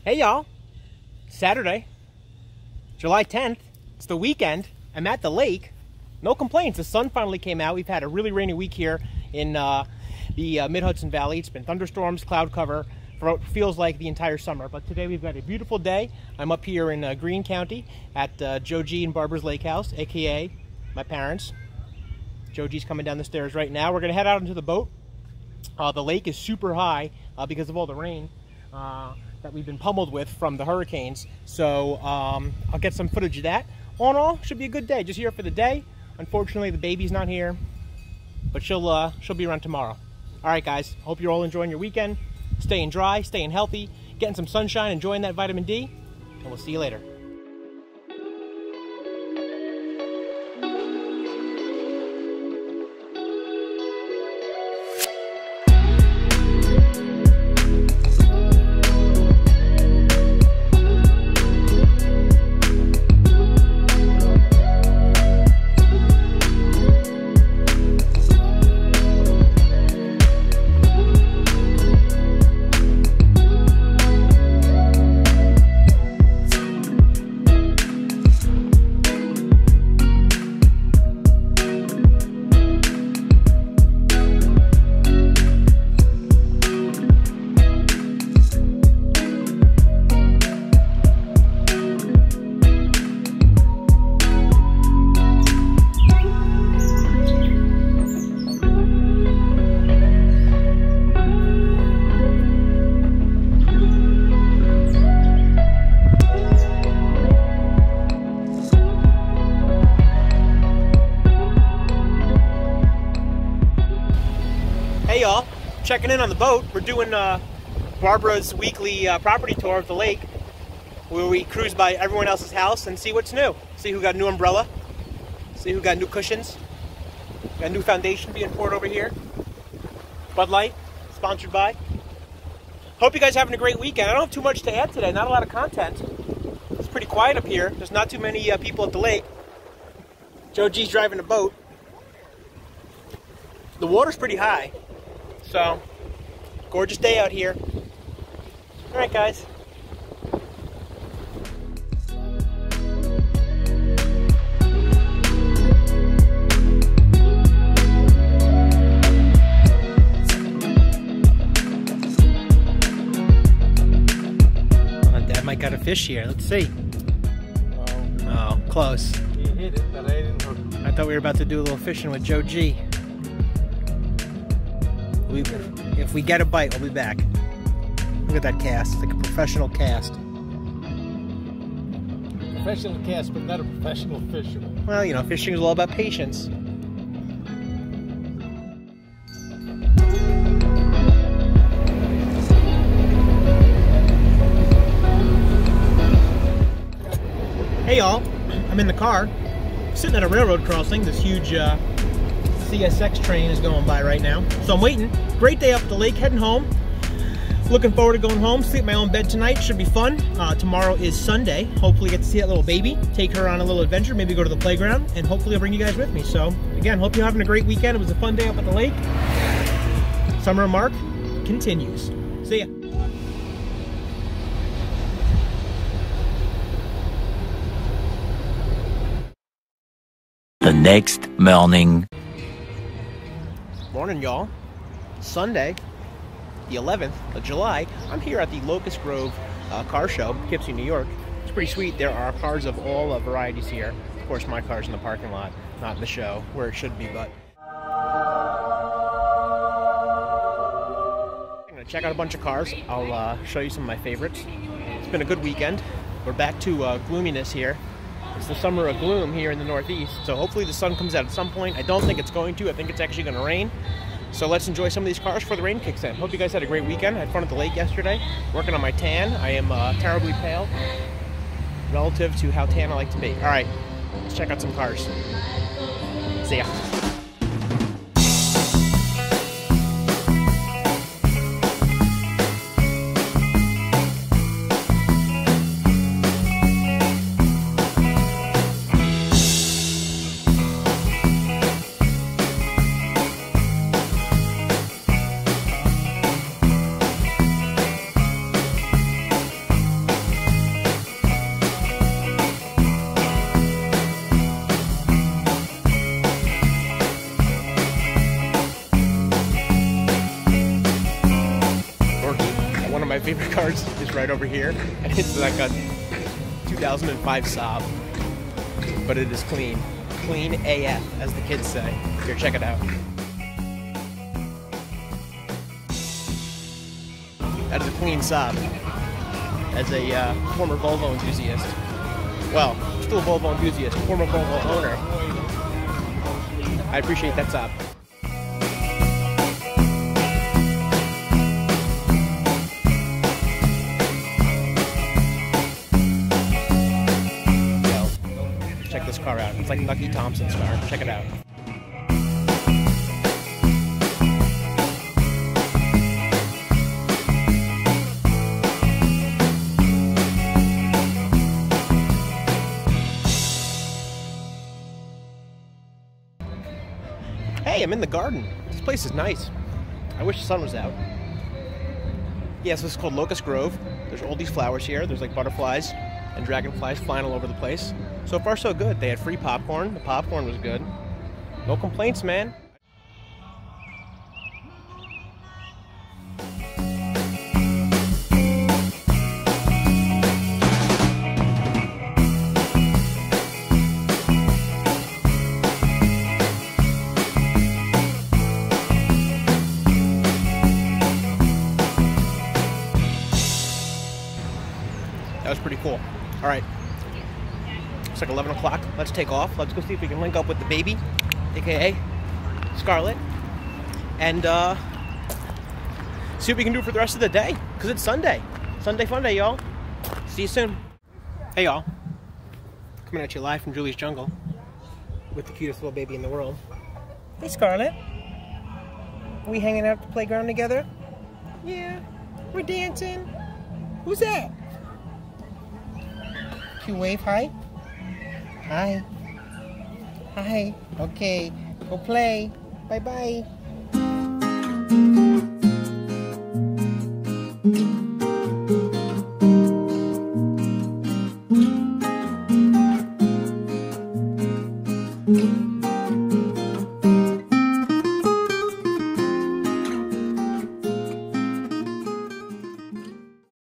Hey y'all, Saturday, July 10th, it's the weekend. I'm at the lake. No complaints, the sun finally came out. We've had a really rainy week here in the Mid-Hudson Valley. It's been thunderstorms, cloud cover, for what feels like the entire summer. But today we've got a beautiful day. I'm up here in Greene County at Joe G and Barbara's Lake House, aka my parents. Joe G's coming down the stairs right now. We're gonna head out into the boat. The lake is super high because of all the rain that we've been pummeled with from the hurricanes. So I'll get some footage of that. All in all, should be a good day. Just here for the day. Unfortunately, the baby's not here, but she'll be around tomorrow. All right, guys. Hope you're all enjoying your weekend. Staying dry, staying healthy, getting some sunshine, enjoying that vitamin D, and we'll see you later. Hey y'all, checking in on the boat. We're doing Barbara's weekly property tour of the lake, where we cruise by everyone else's house and see what's new. See who got a new umbrella, see who got new cushions, got a new foundation being poured over here. Bud Light, sponsored by. Hope you guys are having a great weekend. I don't have too much to add today, not a lot of content. It's pretty quiet up here. There's not too many people at the lake. Joe G's driving the boat. The water's pretty high. So, gorgeous day out here. All right, guys. Dad might got a fish here. Let's see. Oh, close. He hit it, but I didn't hook it. I thought we were about to do a little fishing with Joe G. If we get a bite, we'll be back. Look at that cast. It's like a professional cast. Professional cast, but not a professional fisherman. Well, you know, fishing is all about patience. Hey y'all, I'm in the car, sitting at a railroad crossing. This huge CSX train is going by right now. So I'm waiting. Great day up at the lake, heading home. Looking forward to going home, sleep in my own bed tonight. Should be fun. Tomorrow is Sunday. Hopefully get to see that little baby, take her on a little adventure, maybe go to the playground, and hopefully I'll bring you guys with me. So again, hope you're having a great weekend. It was a fun day up at the lake. Summer Mark continues. See ya. The next morning. Morning, y'all. Sunday, the 11th of July. I'm here at the Locust Grove car show, Poughkeepsie, New York. It's pretty sweet. There are cars of all varieties here. Of course, my car's in the parking lot, not in the show, where it should be, but I'm gonna check out a bunch of cars. I'll show you some of my favorites. It's been a good weekend. We're back to gloominess here. It's the summer of gloom here in the Northeast, so hopefully the sun comes out at some point. I don't think it's going to. I think it's actually going to rain. So let's enjoy some of these cars before the rain kicks in. Hope you guys had a great weekend. I had fun at the lake yesterday, working on my tan. I am terribly pale relative to how tan I like to be. All right, let's check out some cars. See ya. One of my favorite cars is right over here, and it's like a 2005 Saab, but it is clean. Clean AF, as the kids say. Here, check it out. That is a clean Saab. As a former Volvo enthusiast. Well, still a Volvo enthusiast, former Volvo owner. I appreciate that Saab. Check this car out. It's like Nucky Thompson's car. Check it out. Hey, I'm in the garden. This place is nice. I wish the sun was out. Yeah, so this is called Locust Grove. There's all these flowers here. There's like butterflies and dragonflies flying all over the place. So far, so good. They had free popcorn. The popcorn was good. No complaints, man. That was pretty cool. All right. It's like 11 o'clock. Let's take off. Let's go see if we can link up with the baby, aka Scarlett, and see what we can do for the rest of the day, because it's Sunday. Sunday fun day, y'all. See you soon. Hey, y'all. Coming at you live from Julie's Jungle with the cutest little baby in the world. Hey, Scarlett. Are we hanging out at the playground together? Yeah. We're dancing. Who's that? Can you wave hi? Hi. Hi. Okay. Go play. Bye-bye.